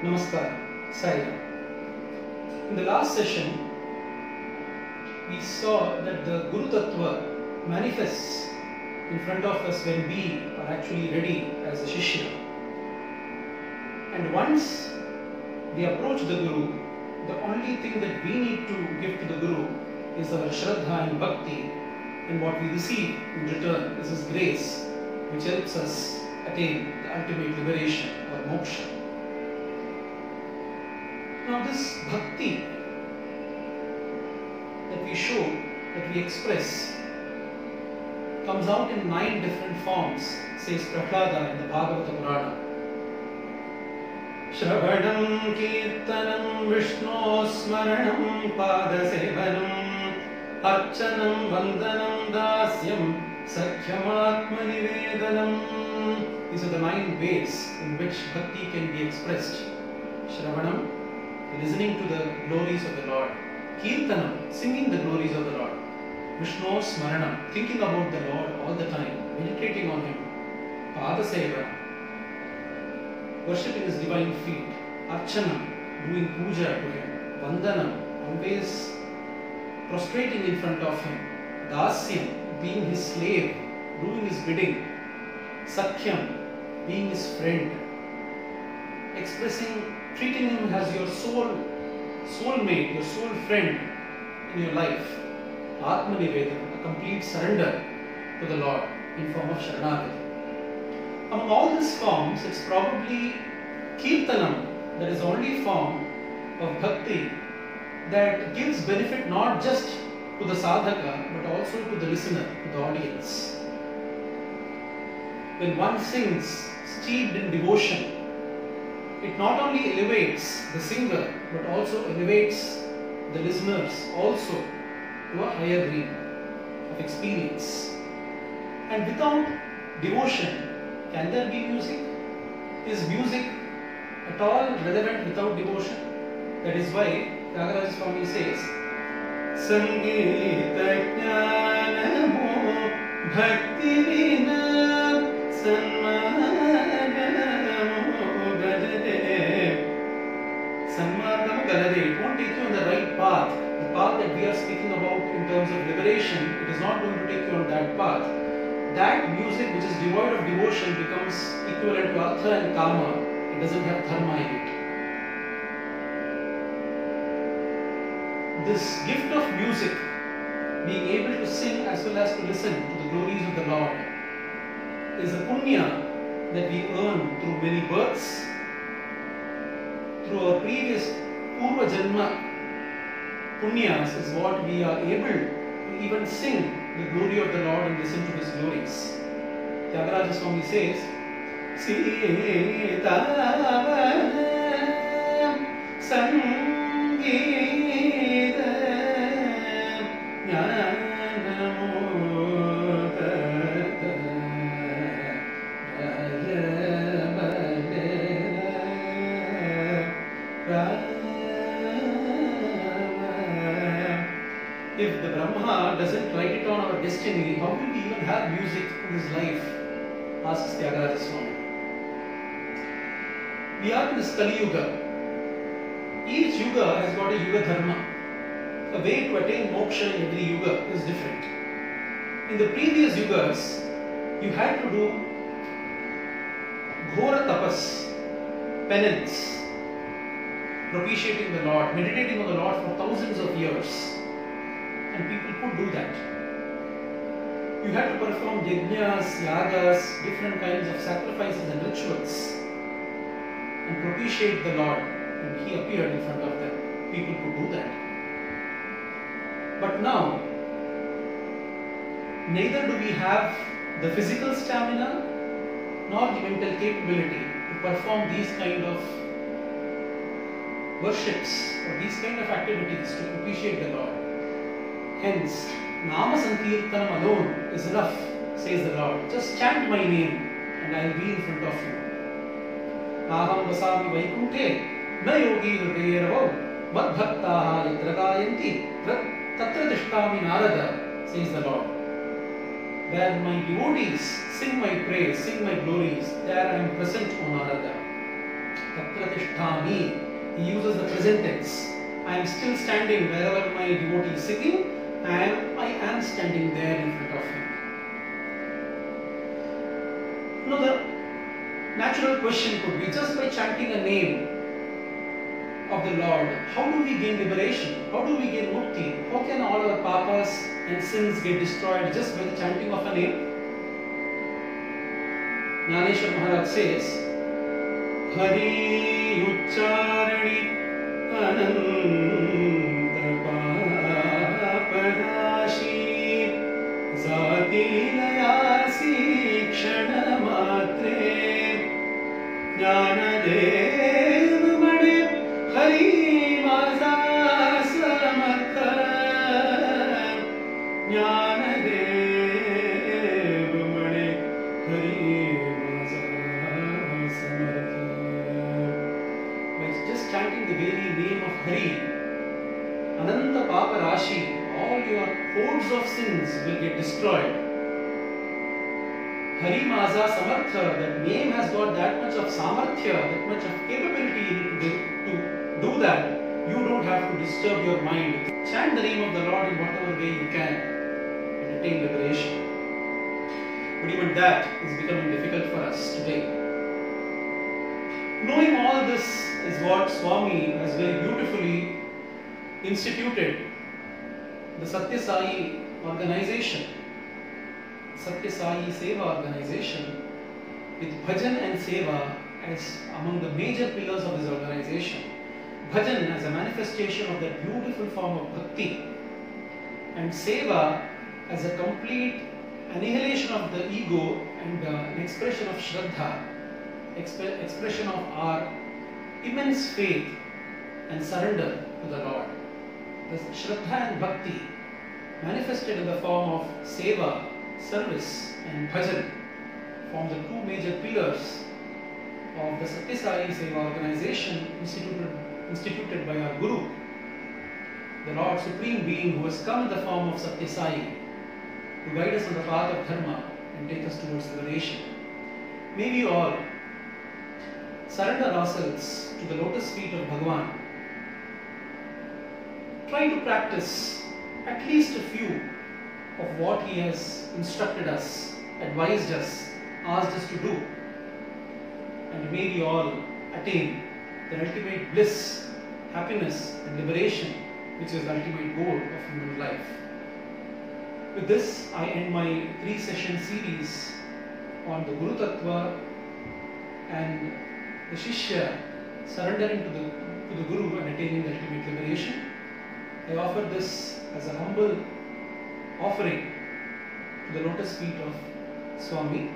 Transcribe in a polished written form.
Namaskar, Sai. In the last session, we saw that the Guru Tattva manifests in front of us when we are actually ready as a Shishya. And once we approach the Guru, the only thing that we need to give to the Guru is our Shraddha and Bhakti, and what we receive in return is His grace, which helps us attain the ultimate liberation or moksha. Now this bhakti that we show, that we express, comes out in 9 different forms, says Prahlada in the Bhagavata Purana. Shravanam Kirtanam Vishnu Smaranam Padasevanam Archanam Vandanam Dasyam Sakhyam Nivedanam. These are the 9 ways in which bhakti can be expressed. Shravanam, listening to the glories of the Lord. Kirtanam, singing the glories of the Lord. Vishnu Smaranam, thinking about the Lord all the time, meditating on Him. Padaseva, worshipping His divine feet. Archanam, doing puja to Him. Vandanam, always prostrating in front of Him. Dasyam, being His slave, doing His bidding. Sakhyam, being His friend. Treating Him as your soulmate, your soul friend in your life. Atma Nivedana, a complete surrender to the Lord in form of Sharanagati. Among all these forms, it's probably Kirtanam that is the only form of bhakti that gives benefit not just to the sadhaka but also to the listener, to the audience. When one sings steeped in devotion, it not only elevates the singer but also elevates the listeners also to a higher grade of experience. And without devotion, can there be music? Is music at all relevant without devotion? That is why Tyagaraja Swami says, Sangeeta Jnanamo Bhakti Vina Sanmargamo Galade. Sanmargamo Galade. It won't take you on the right path. The path that we are speaking about in terms of liberation, it is not going to take you on that path. That music which is devoid of devotion becomes equivalent to artha and kama. It doesn't have dharma in it. This gift of music, being able to sing as well as to listen to the glories of the Lord, is a punya that we earn through many births, through our previous Purva Janma punyas is what we are able to even sing the glory of the Lord and listen to His glories. Tyagaraja Swami says, Sita Sangeeta If the Brahma doesn't write it on our destiny, how will we even have music in this life? Asks Tyagaraja Swami. We are in this Kali Yuga. Each Yuga has got a Yuga Dharma. The way to attain moksha in every Yuga is different. In the previous Yugas, you had to do Ghora Tapas, penance, propitiating the Lord, meditating on the Lord for thousands of years. And people could do that. You had to perform yajnas, yagas, different kinds of sacrifices and rituals and propitiate the Lord when He appeared in front of them. People could do that. But now, neither do we have the physical stamina nor the mental capability to perform these kind of worships or these kind of activities to propitiate the Lord. Hence, Nama Sankirtanam alone is enough, says the Lord. Just chant my name and I will be in front of you. Naham vasami vaikunte na yogi hridayaravo mad bhaktaha yatra gayanti tatra tishtami narada, says the Lord. Where my devotees sing my praise, sing my glories, there I am present, O Narada. tatra tisthami. He uses the present tense. I am still standing wherever my devotee is sitting. I am standing there in front of him. Now the natural question could be, just by chanting a name of the Lord, how do we gain liberation? How do we gain mukti? How can all our papas and sins get destroyed just by the chanting of a name? Jnaneshwar Maharaj says, Hari Ucharani Ananta Paparashi Zati Layasi Kshana Matre Jnanadev Mane Hari Maza Samatha Jnanadev Mane Hari Maza Samatha. By just chanting the very name of Hari, Ananta Papa Rashi, all your hordes of sins will get destroyed. Hari Maza Samartha, that name has got that much of samarthya, that much of capability in it to do that. You don't have to disturb your mind. Chant the name of the Lord in whatever way you can and attain liberation. But even that is becoming difficult for us today. Knowing all this is what Swami has very beautifully instituted the Satya Sai organization, Satya Sai Seva organization, with Bhajan and Seva as among the major pillars of this organization. Bhajan as a manifestation of that beautiful form of bhakti, and Seva as a complete annihilation of the ego and an expression of Shraddha, expression of our immense faith and surrender to the Lord. The Shraddha and Bhakti manifested in the form of Seva, service, and Bhajan form the two major pillars of the Satya Sai Seva organization instituted by our Guru, the Lord Supreme Being who has come in the form of Satya Sai to guide us on the path of Dharma and take us towards liberation. May we all surrender ourselves to the lotus feet of Bhagavan. Try to practice at least a few of what He has instructed us, advised us, asked us to do. And may we all attain the ultimate bliss, happiness and liberation, which is the ultimate goal of human life. With this, I end my 3-session series on the Guru Tattva and the Shishya surrendering to the Guru and attaining the ultimate liberation. I offer this as a humble offering to the lotus feet of Swami.